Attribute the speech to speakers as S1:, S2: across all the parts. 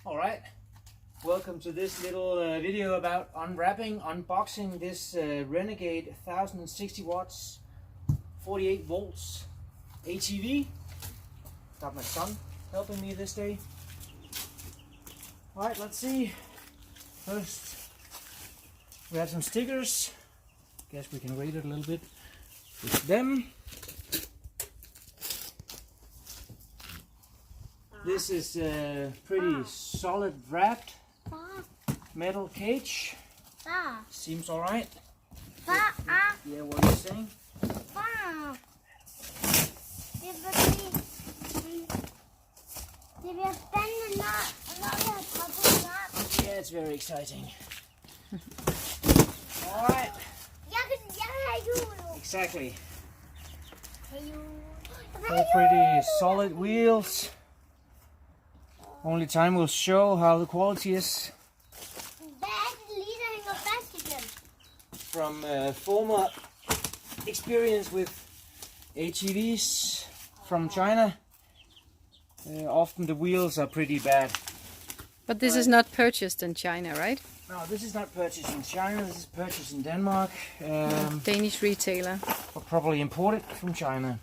S1: Alright, welcome to this little video about unboxing this Renegade 1060 watts, 48 volts ATV. Got my son helping me this day. Alright, let's see. First, we have some stickers. Guess we can rate it a little bit with them. This is a pretty solid wrapped metal cage. Seems alright. Yeah, what are you saying? Yeah, it's very exciting. Alright. Exactly. They're pretty solid wheels. Only time will show how the quality is. From former experience with ATVs from China, often the wheels are pretty bad.
S2: But this is not purchased in China, right?
S1: No, this is not purchased in China, this is purchased in Denmark.
S2: Danish retailer.
S1: But probably imported from China.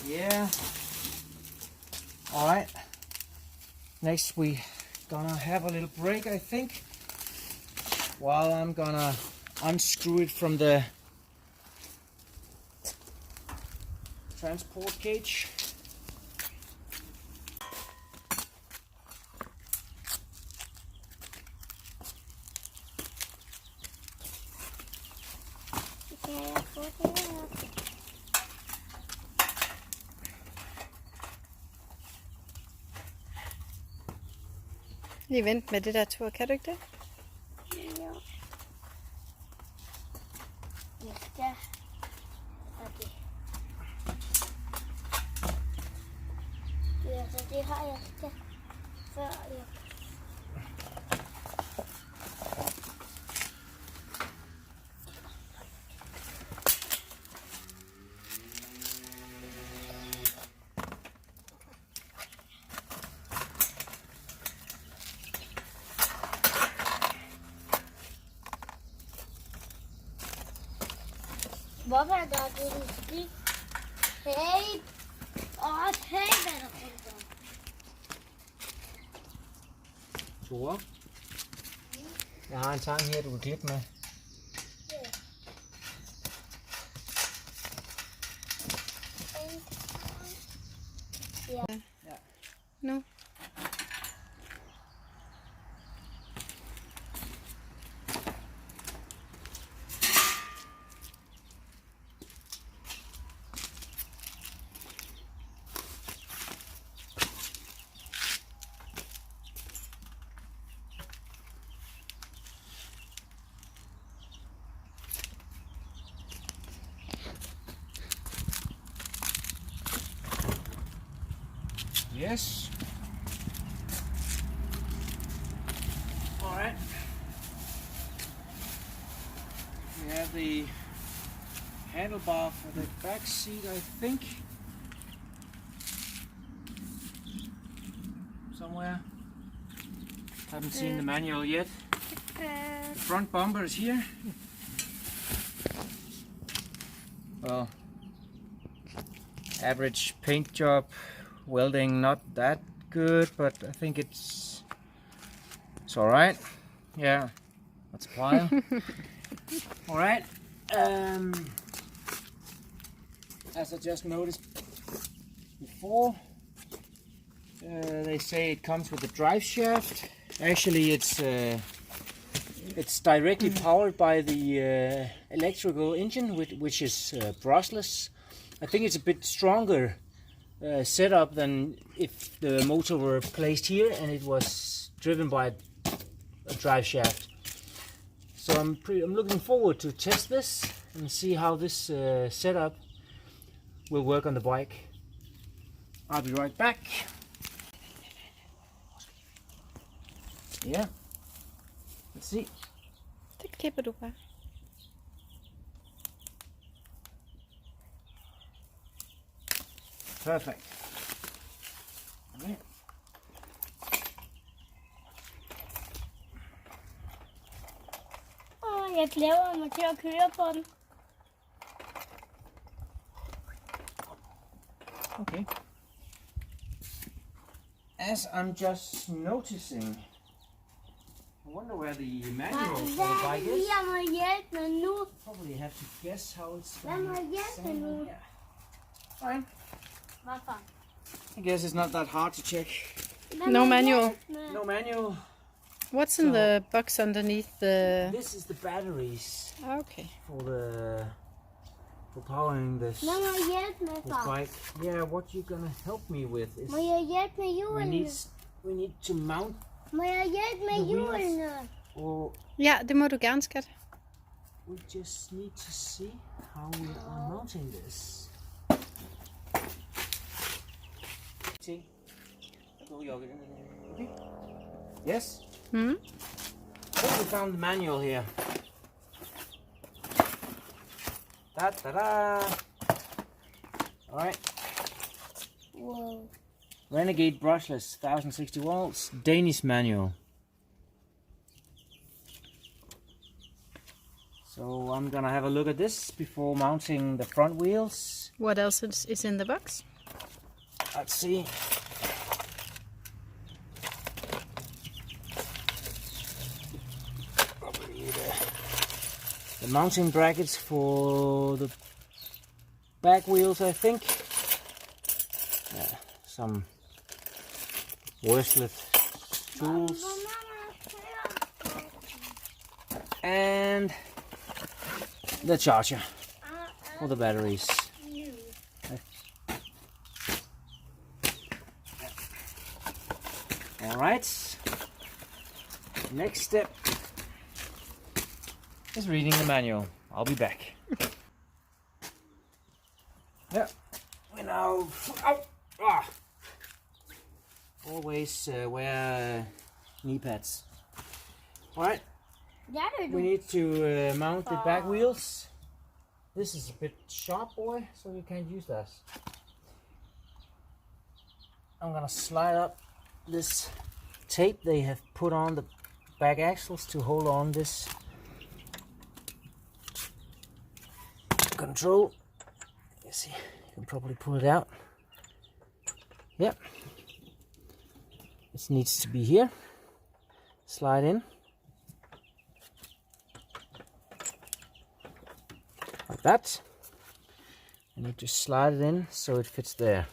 S1: Yeah. Alright. Next we gonna have a little break, I think. While I'm gonna unscrew it from the transport cage.
S2: Lige vent med det der tur, kan du ikke det?
S3: Jo. Jeg skal. Okay. Ja, så det har jeg skal. Før jeg. Hvorfor er der det skidt? Hey! Hey, hvad er der rundt om?
S1: Tore, jeg har en tang her, du kan klippe med.
S3: Ja.
S2: No.
S1: Yes. Alright. We have the handlebar for the back seat, I think. Somewhere. Haven't seen the manual yet. The front bumper is here. Well, average paint job. Welding not that good, but I think it's alright. Yeah, that's a pile. Alright. As I just noticed before, they say it comes with a drive shaft. Actually, it's directly powered by the electrical engine, which is brushless. I think it's a bit stronger setup than if the motor were placed here and it was driven by a drive shaft. So I'm looking forward to test this and see how this setup will work on the bike. I'll be right back. Yeah, let's see.
S2: Det klipper du bare.
S1: Perfect. Okay.
S3: Jeg glæder mig til at køre på den.
S1: Okay. As I'm just noticing, I wonder where the manual for the bike is.
S3: Jeg må hjælpe mig nu.
S1: Probably have to guess how it's
S3: Hvad må jeg hjælpe nu?
S1: Yeah. Fine.
S3: Hvorfor?
S1: I guess it's not that hard to check.
S2: No manual.
S1: No manual.
S2: What's in the box underneath the...
S1: This is the batteries
S2: Okay.
S1: for powering this
S3: Hvad må jeg hjælpe med for?
S1: bike. Yeah, what you're gonna help me with is
S3: Må jeg hjælpe med
S1: we
S3: hjulene?
S1: need to mount.
S3: Må jeg hjælpe med
S1: The wheels.
S3: hjulene?
S1: Or
S2: Ja, det må du gerne, skat.
S1: we just need to see how we are mounting this. See? Okay. Yes.
S2: Hmm?
S1: I think we found the manual here. Da da da. All right.
S3: Wow.
S1: Renegade Brushless, 1060 volts, Danish manual. So I'm gonna have a look at this before mounting the front wheels.
S2: What else is in the box?
S1: Let's see. Probably the mounting brackets for the back wheels, I think. Yeah, some worthless tools. And the charger for the batteries. Alright, next step is reading the manual. I'll be back. Yeah, we now always wear knee pads. Alright, we need to mount the back wheels. This is a bit sharp, boy, so you can't use that. I'm gonna slide up this tape they have put on the back axles to hold on this control. You see, you can probably pull it out. Yep, it needs to be here. Slide in like that, and you just slide it in so it fits there.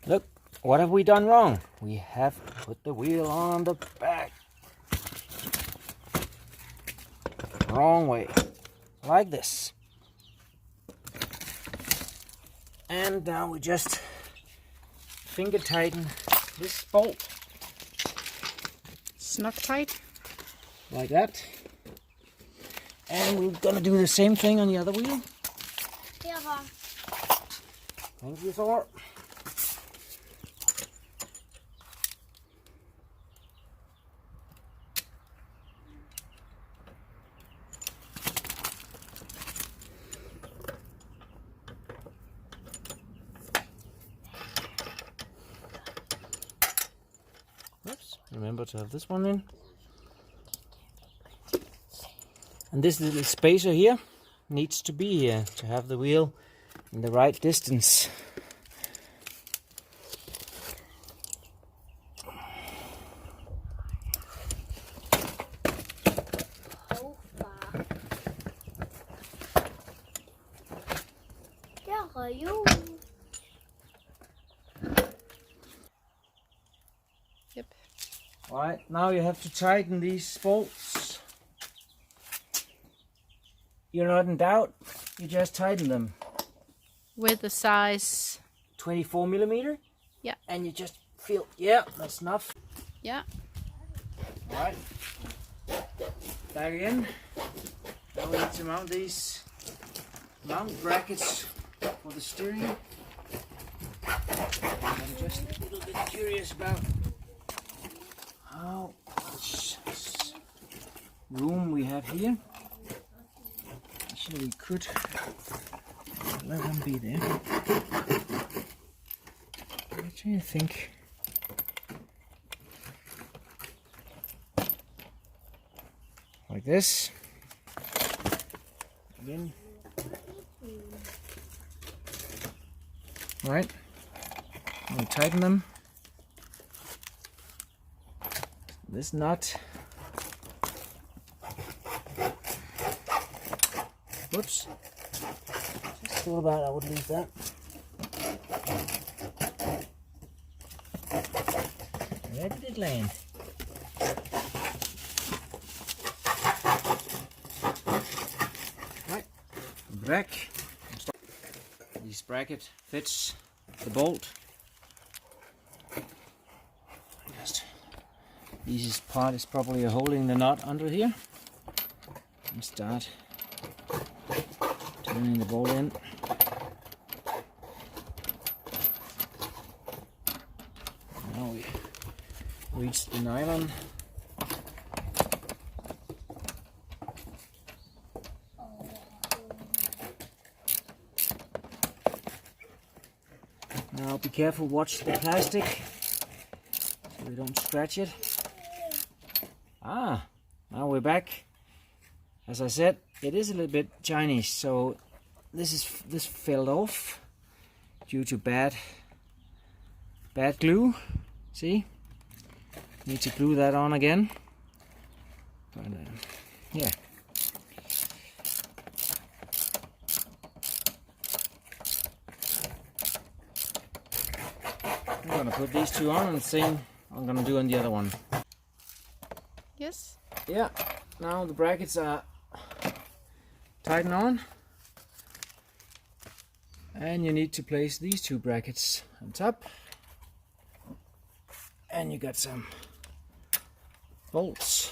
S1: Look, what have we done wrong? We have put the wheel on the back. Wrong way. Like this. And now we just finger tighten this bolt.
S2: Snug tight.
S1: Like that. And we're gonna do the same thing on the other wheel. Thank you, Thor. Oops, remember to have this one in. And this little spacer here needs to be here to have the wheel in the right distance.
S2: Yep.
S1: Alright, now you have to tighten these bolts. You're not in doubt, you just tighten them.
S2: With the size.
S1: 24 millimeter?
S2: Yeah.
S1: And you just feel, yeah, that's enough.
S2: Yeah.
S1: Alright. Back again. Now we need to mount these mount brackets for the steering. I'm just a little bit curious about how much room we have here. Actually, we could let them be there. I'm trying to think. Like this. Again. Right. We tighten them. This nut. Whoops. Just thought about I would leave that. Where did it land? Right. Back. This bracket fits the bolt. Just easiest part is probably holding the nut under here. And start turning the bolt in. Now we reach the nylon. Now be careful, watch the plastic so we don't scratch it. Ah, now we're back. As I said, it is a little bit Chinese, so this fell off due to bad glue. See, need to glue that on again. But yeah. I'm gonna put these two on and same I'm gonna do on the other one.
S2: Yes.
S1: Yeah, now the brackets are tightened on. And you need to place these two brackets on top. And you got some bolts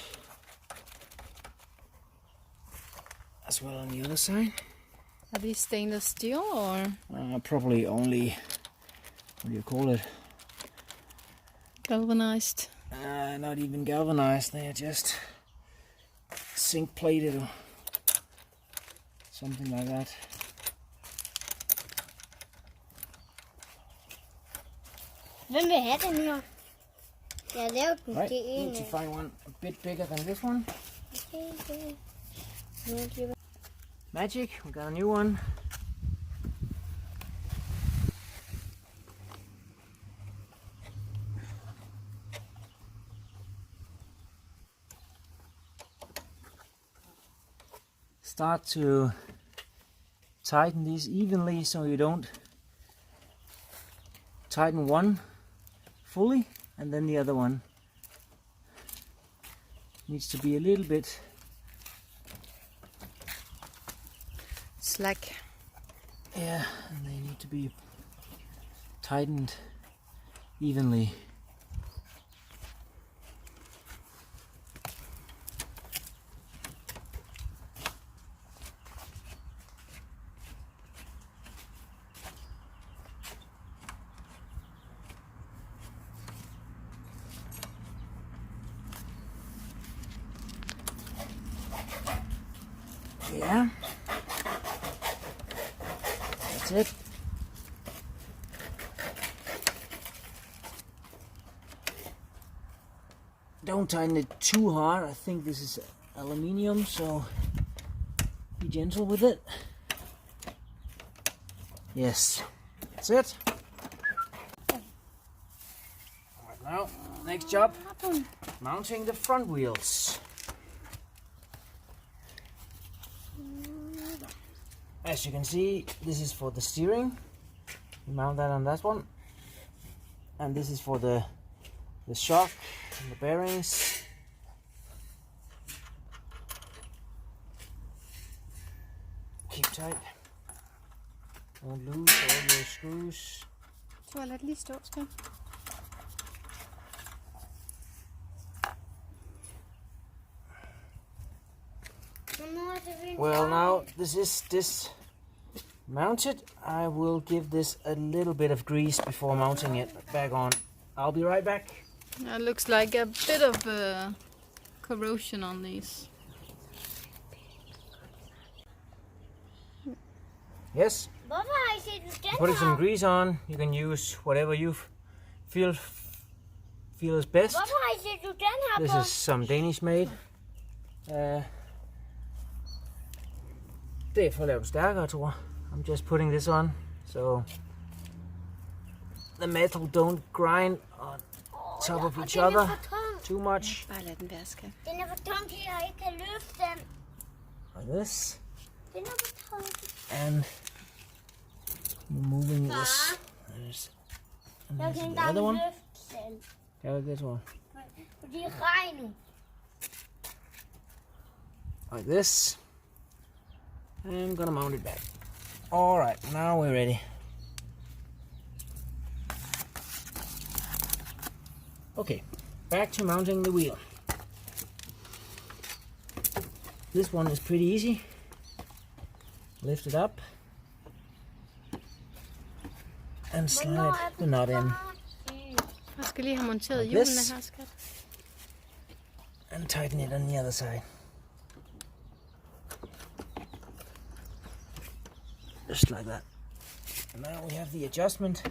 S1: as well on the other side.
S2: Are these stainless steel or?
S1: Probably only, what do you call it?
S2: Galvanized.
S1: Not even galvanized, they are just zinc plated or something like that.
S3: Hvem vil have den her? Jeg har lavet den
S1: Right,
S3: til
S1: need
S3: en.
S1: to find one a bit bigger than this one.
S3: Okay.
S1: Magic, we got a new one. Start to tighten these evenly so you don't tighten one fully and then the other one needs to be a little bit
S2: slack.
S1: Yeah, and they need to be tightened evenly. Yeah, that's it. Don't tighten it too hard. I think this is aluminium, so be gentle with it. Yes, that's it. Right now, next job, mounting the front wheels. As you can see, this is for the steering. You mount that on that one. And this is for the shock and the bearings. Keep tight. Don't lose all your screws.
S2: Så lad det lige stå, skal.
S1: Well, now this mounted, I will give this a little bit of grease before mounting it back on. I'll be right back.
S2: It looks like a bit of corrosion on these.
S1: Yes,
S3: Hvorfor har I set den
S1: putting some
S3: her?
S1: grease on. You can use whatever you feel is best.
S3: Hvorfor har I set den her
S1: This
S3: på?
S1: is some Danish made. Det er for at lave det stærkere, tror jeg. I'm just putting this on, so the metal don't grind on top of each
S3: Den er
S1: other
S3: for tung.
S1: too much.
S2: Bare lad den være, skat.
S3: Den er for tung til, at jeg ikke kan løfte den.
S1: Like this,
S3: Den er for tung.
S1: and moving this. And
S3: Jeg
S1: there's
S3: kan ikke
S1: the other
S3: engang
S1: one.
S3: løfte den.
S1: Yeah, like this one.
S3: Fordi det regner.
S1: Like this. And I'm gonna mount it back. Alright, now we're ready. Okay, back to mounting the wheel. This one is pretty easy. Lift it up and slide the nut in
S2: Jeg skal lige have monteret
S1: Like
S2: hjulene
S1: this.
S2: her, skat.
S1: and tighten it on the other side. Just like that. And now we have the adjustment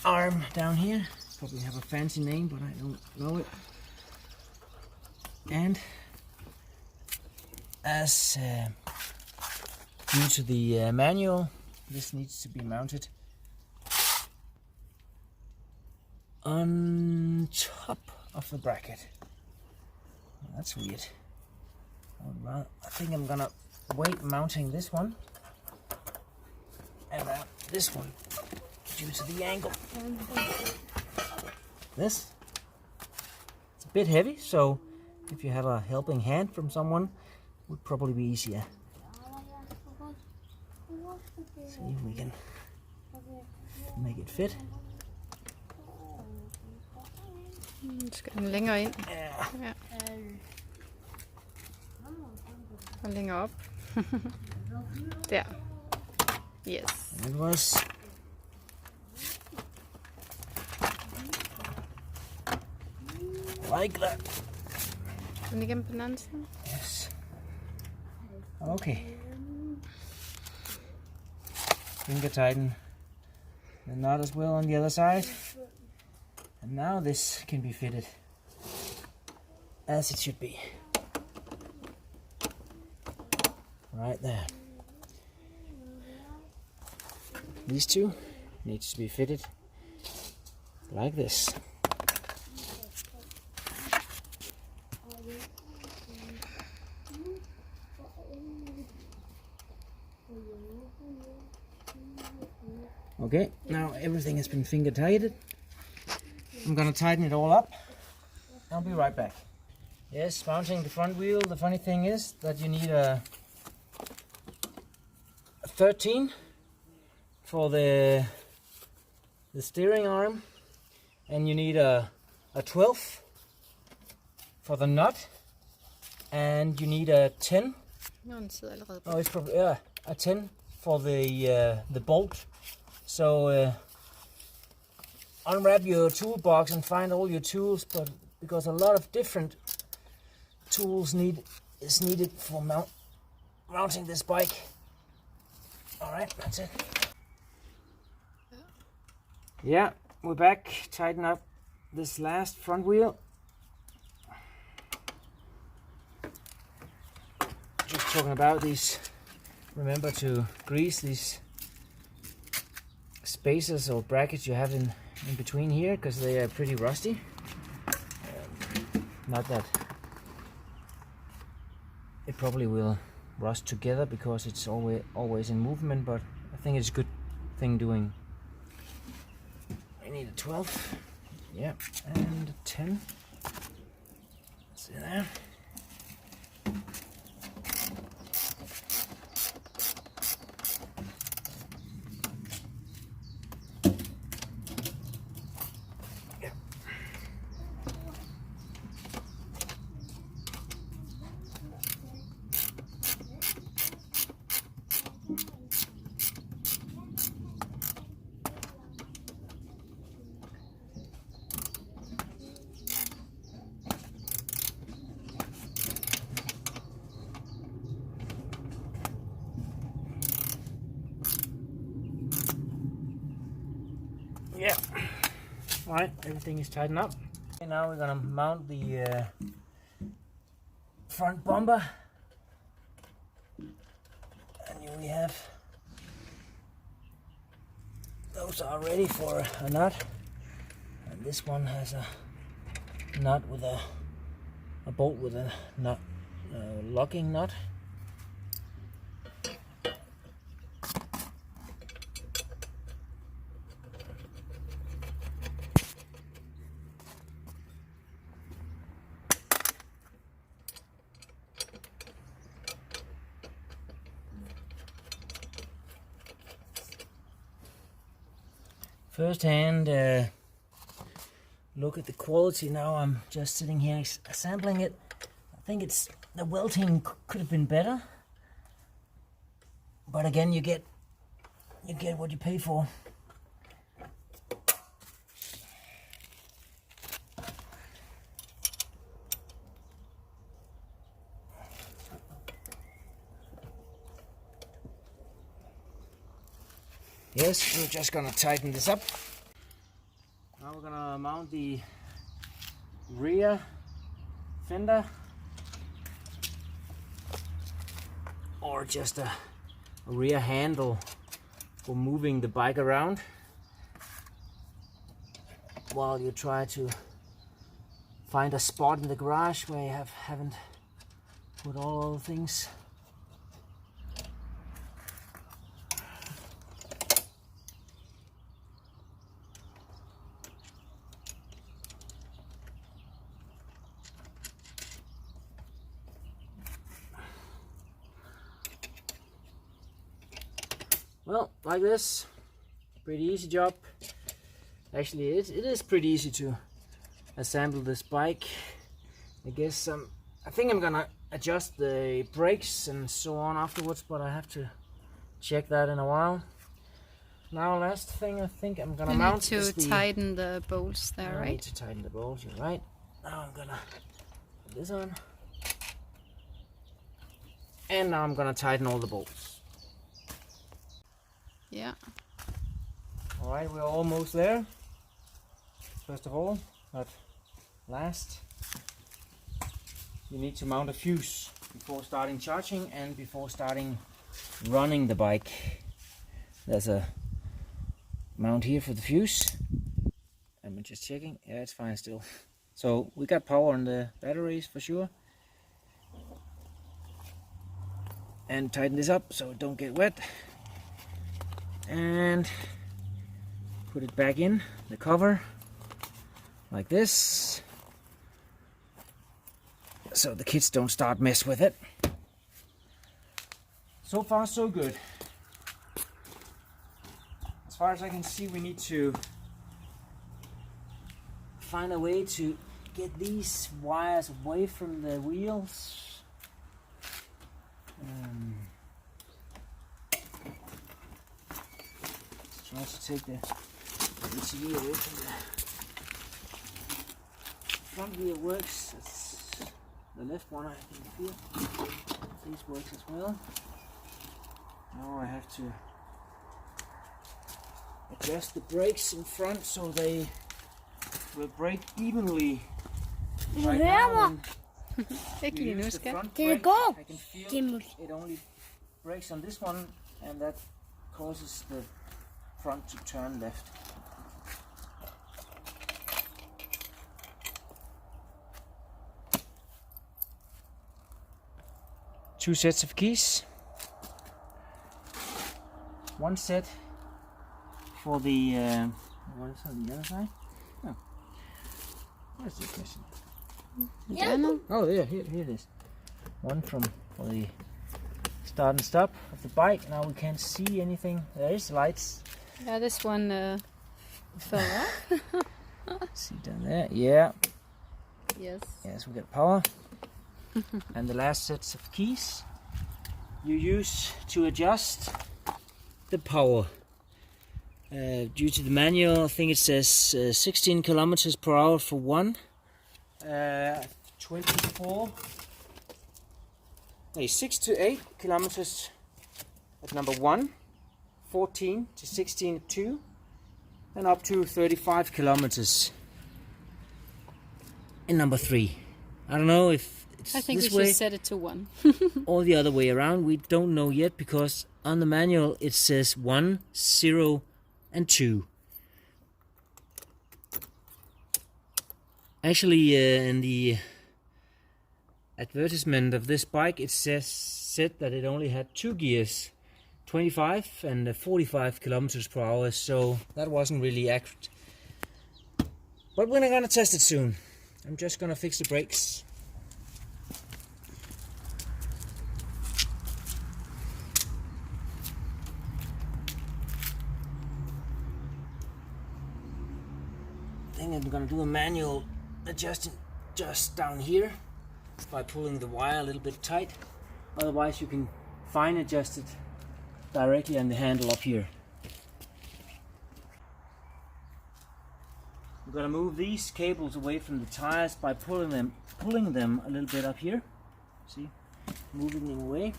S1: arm down here. Probably have a fancy name, but I don't know it. And as due to the manual, this needs to be mounted on top of the bracket. That's weird. I think I'm gonna wait mounting this one and this one due to the angle. This, it's a bit heavy, so if you have a helping hand from someone, would probably be easier. See if we can make it fit.
S2: Skal den længere ind?
S1: Yeah.
S2: Ja. Og længere op. Der. Yes.
S1: And it was like that.
S2: Den igennem på den anden side.
S1: Yes. Okay. Finger tighten the knot as well on the other side. And now this can be fitted as it should be. Right there. These two needs to be fitted like this. Okay, now everything has been finger tightened. I'm gonna tighten it all up. I'll be right back. Yes, mounting the front wheel. The funny thing is that you need a 13 for the steering arm, and you need a 12 for the nut, and you need a 10.
S2: Nå, den sidder allerede på.
S1: Oh, it's probably a 10 for the bolt. So unwrap your toolbox and find all your tools, but because a lot of different tools is needed for mounting this bike. All right, that's it. Yeah, we're back. Tighten up this last front wheel. Just talking about these. Remember to grease these spacers or brackets you have in between here, because they are pretty rusty. Not that it probably will rust together because it's always in movement, but I think it's a good thing doing. I need a 12, yeah, and a 10. See there. Yeah. Alright, everything is tightened up. And now we're gonna mount the front bumper. And here we have, those are ready for a nut. And this one has a nut with a bolt with a nut, locking nut. First hand look at the quality. Now I'm just sitting here sampling it. I think it's the welting could have been better, but again, you get what you pay for. Yes, we're just gonna tighten this up. Now we're gonna mount the rear fender, or just a rear handle for moving the bike around while you try to find a spot in the garage where you haven't put all the things. Well, like this, pretty easy job. Actually, it is pretty easy to assemble this bike. I guess I think I'm gonna adjust the brakes and so on afterwards, but I have to check that in a while. Now, last thing I think I'm gonna mount is the...
S2: tighten the bolts there, right?
S1: I need to tighten the bolts, you're right. Now I'm gonna put this on. And now I'm gonna tighten all the bolts.
S2: Yeah.
S1: Alright, we're almost there. First of all, but last, you need to mount a fuse before starting charging and before starting running the bike. There's a mount here for the fuse. I'm just checking. Yeah, it's fine still. So we got power on the batteries for sure. And tighten this up so it don't get wet. And put it back in the cover like this, so the kids don't start mess with it. So far so good. As far as I can see, we need to find a way to get these wires away from the wheels. Try to take the ATV away from the front wheel. Works. It's the left one, I think. Here, this works as well. Now I have to adjust the brakes in front so they will brake evenly. Right now, when you use the front brake, I can feel it only brakes on this one, and that causes the front to turn left. Two sets of keys. One set for the what is on the other side? Oh. Where's the question?
S2: Yeah.
S1: Oh yeah, here it is. One for the start and stop of the bike. Now we can't see anything. There is lights.
S2: Yeah, this one fell off.
S1: See down there? Yeah.
S2: Yes.
S1: Yes, we got power. And the last sets of keys you use to adjust the power. Due to the manual, I think it says 16 kilometers per hour for one. 6 to 8 kilometers at number 1, 14 to 16 at 2, and up to 35 kilometers in number 3. I don't know if it's
S2: I think
S1: this
S2: we
S1: way
S2: should set it to 1.
S1: or the other way around. We don't know yet because on the manual it says 1, 0 and 2. Actually, in the advertisement of this bike, it said that it only had 2 gears, 25 and 45 kilometers per hour, so that wasn't really accurate. But we're not gonna test it soon. I'm just gonna fix the brakes. I think I'm gonna do a manual adjusting just down here by pulling the wire a little bit tight. Otherwise you can fine adjust it directly on the handle up here. I'm gonna move these cables away from the tires by pulling them a little bit up here. See, moving them away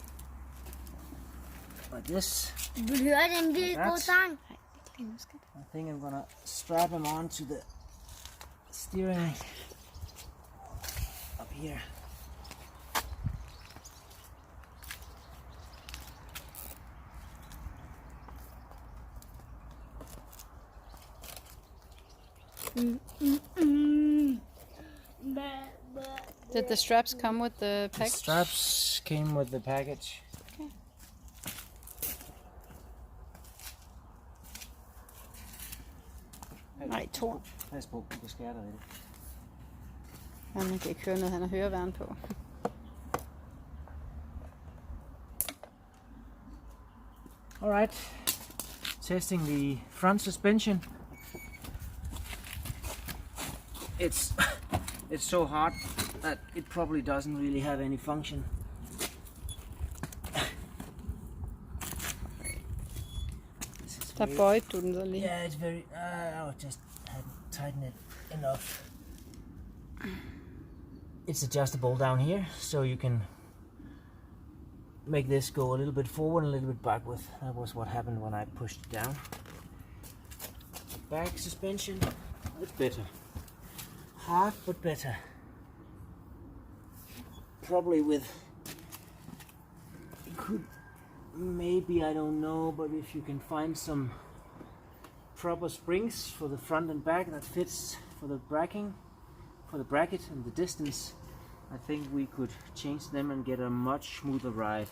S1: like this.
S3: Vil du høre den lille gode sang?
S1: I think I'm gonna strap them onto the steering up here.
S2: Did the straps come with the
S1: The
S2: package?
S1: straps came with the package.
S2: Okay. Nej, Thor.
S1: Pas på, du kan skære dig lidt.
S2: Han kan ikke høre noget, han har høreværn på.
S1: Alright, testing the front suspension. It's so hard that it probably doesn't really have any function.
S2: Der bøjede du den så lige.
S1: Yeah, it's very. I just hadn't tightened it enough. It's adjustable down here, so you can make this go a little bit forward and a little bit backward. That was what happened when I pushed it down. The back suspension, it's better. Hard, but better. Probably with. You could. Maybe, I don't know, but if you can find some proper springs for the front and back that fits for the bracket and the distance, I think we could change them and get a much smoother ride.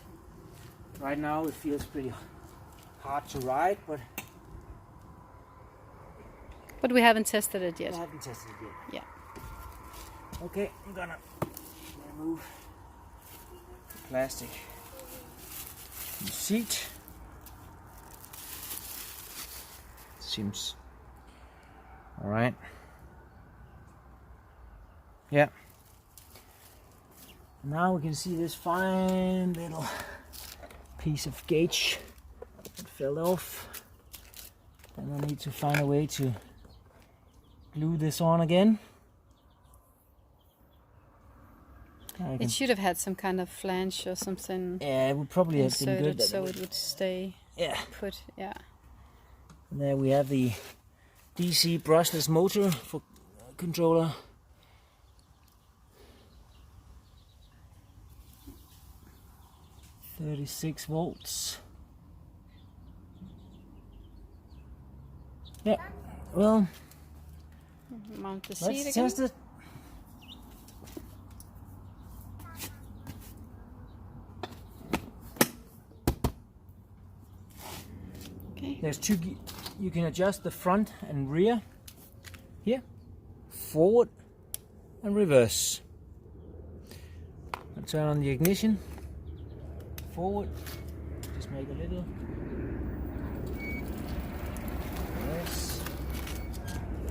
S1: Right now it feels pretty hard to ride, but
S2: we haven't tested it yet.
S1: I haven't tested it yet.
S2: Yeah.
S1: Okay, I'm gonna remove the plastic from the seat. Seems all right. Yeah. Now we can see this fine little piece of gauge that fell off. Then I need to find a way to glue this on again.
S2: It should have had some kind of flange or something
S1: Yeah, it would probably have been
S2: inserted
S1: good.
S2: so it would stay
S1: Yeah.
S2: put. Yeah.
S1: And there we have the DC brushless motor for controller. .36 volts. Yeah. Well,
S2: Mount the seat
S1: let's
S2: again.
S1: test it.
S2: Okay.
S1: There's two. You can adjust the front and rear. Here, forward and reverse. I'll turn on the ignition. Forward. Just make a little. Yes.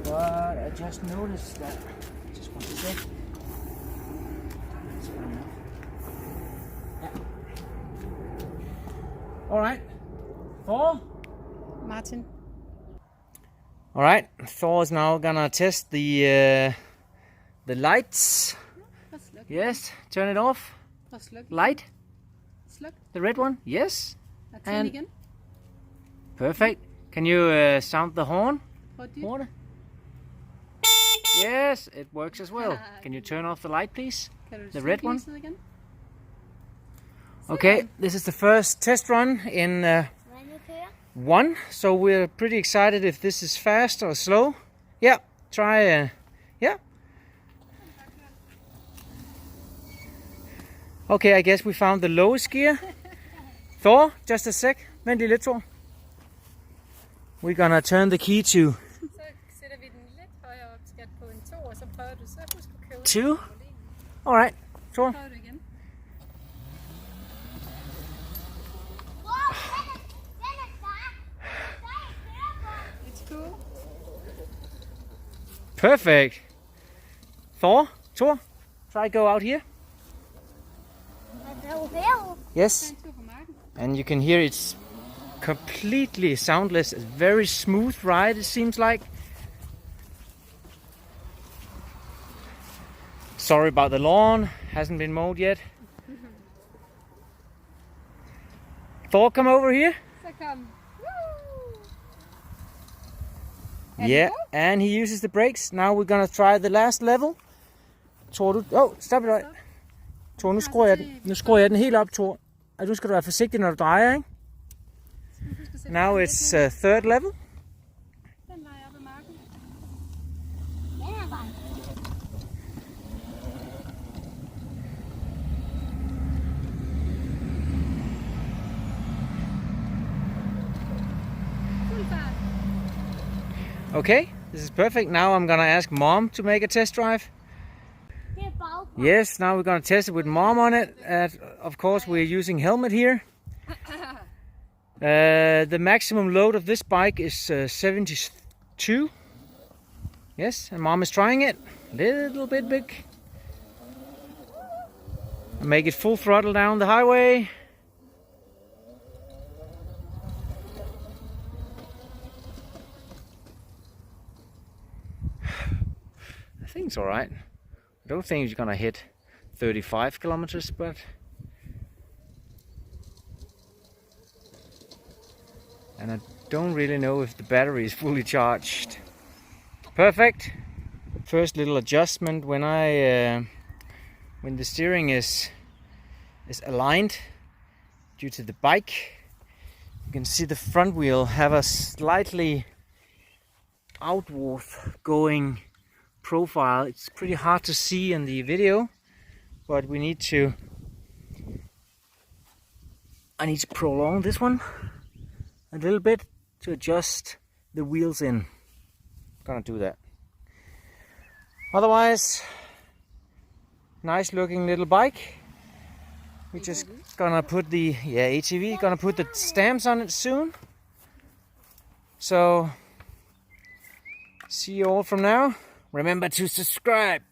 S1: But I just noticed that. Just want to check. That's fine enough. Yeah. All right. Thor.
S2: Martin.
S1: All right. Thor is now gonna test the lights.
S2: Let's look.
S1: Yes. Turn it off.
S2: Let's look.
S1: Light.
S2: Let's look.
S1: The red one. Yes.
S2: Turn
S1: And-
S2: again.
S1: Perfect. Can you sound the horn? Water? Yes, it works as well. Can you turn off the light, please? The red one? Okay, this is the first test run in one, so we're pretty excited if this is fast or slow. Yeah, try, yeah. Okay, I guess we found the lowest gear. Thor, just a sec. Vent lige lidt, Thor. We're gonna turn the key to two. All right, Thor.
S2: It's cool.
S1: Perfect. Thor, try go out here. Yes. And you can hear it's completely soundless. It's very smooth ride, it seems like. Sorry about the lawn, hasn't been mowed yet. Thor, come over here.
S2: So come.
S1: Yeah, and he uses the brakes. Now we're gonna try the last level. Thor, oh, stop it right. Thor, nu skruer jeg den helt op, Thor. Og nu skal du være forsigtig, når du drejer, ikke? Now it's third level. Okay, this is perfect. Now I'm gonna ask Mom to make a test drive. Yes, now we're gonna test it with Mom on it. Of course, we're using helmet here. The maximum load of this bike is 72. Yes, and Mom is trying it. Little bit big. Make it full throttle down the highway. I think it's alright. I don't think it's gonna hit 35 kilometers, but and I don't really know if the battery is fully charged. Perfect. First little adjustment when when the steering is aligned due to the bike. You can see the front wheel have a slightly outward going profile. It's pretty hard to see in the video, but I need to prolong this one a little bit to adjust the wheels in. Gonna do that. Otherwise, nice looking little bike. We're just gonna put the ATV, gonna put the stamps on it soon. So see you all from now. Remember to subscribe.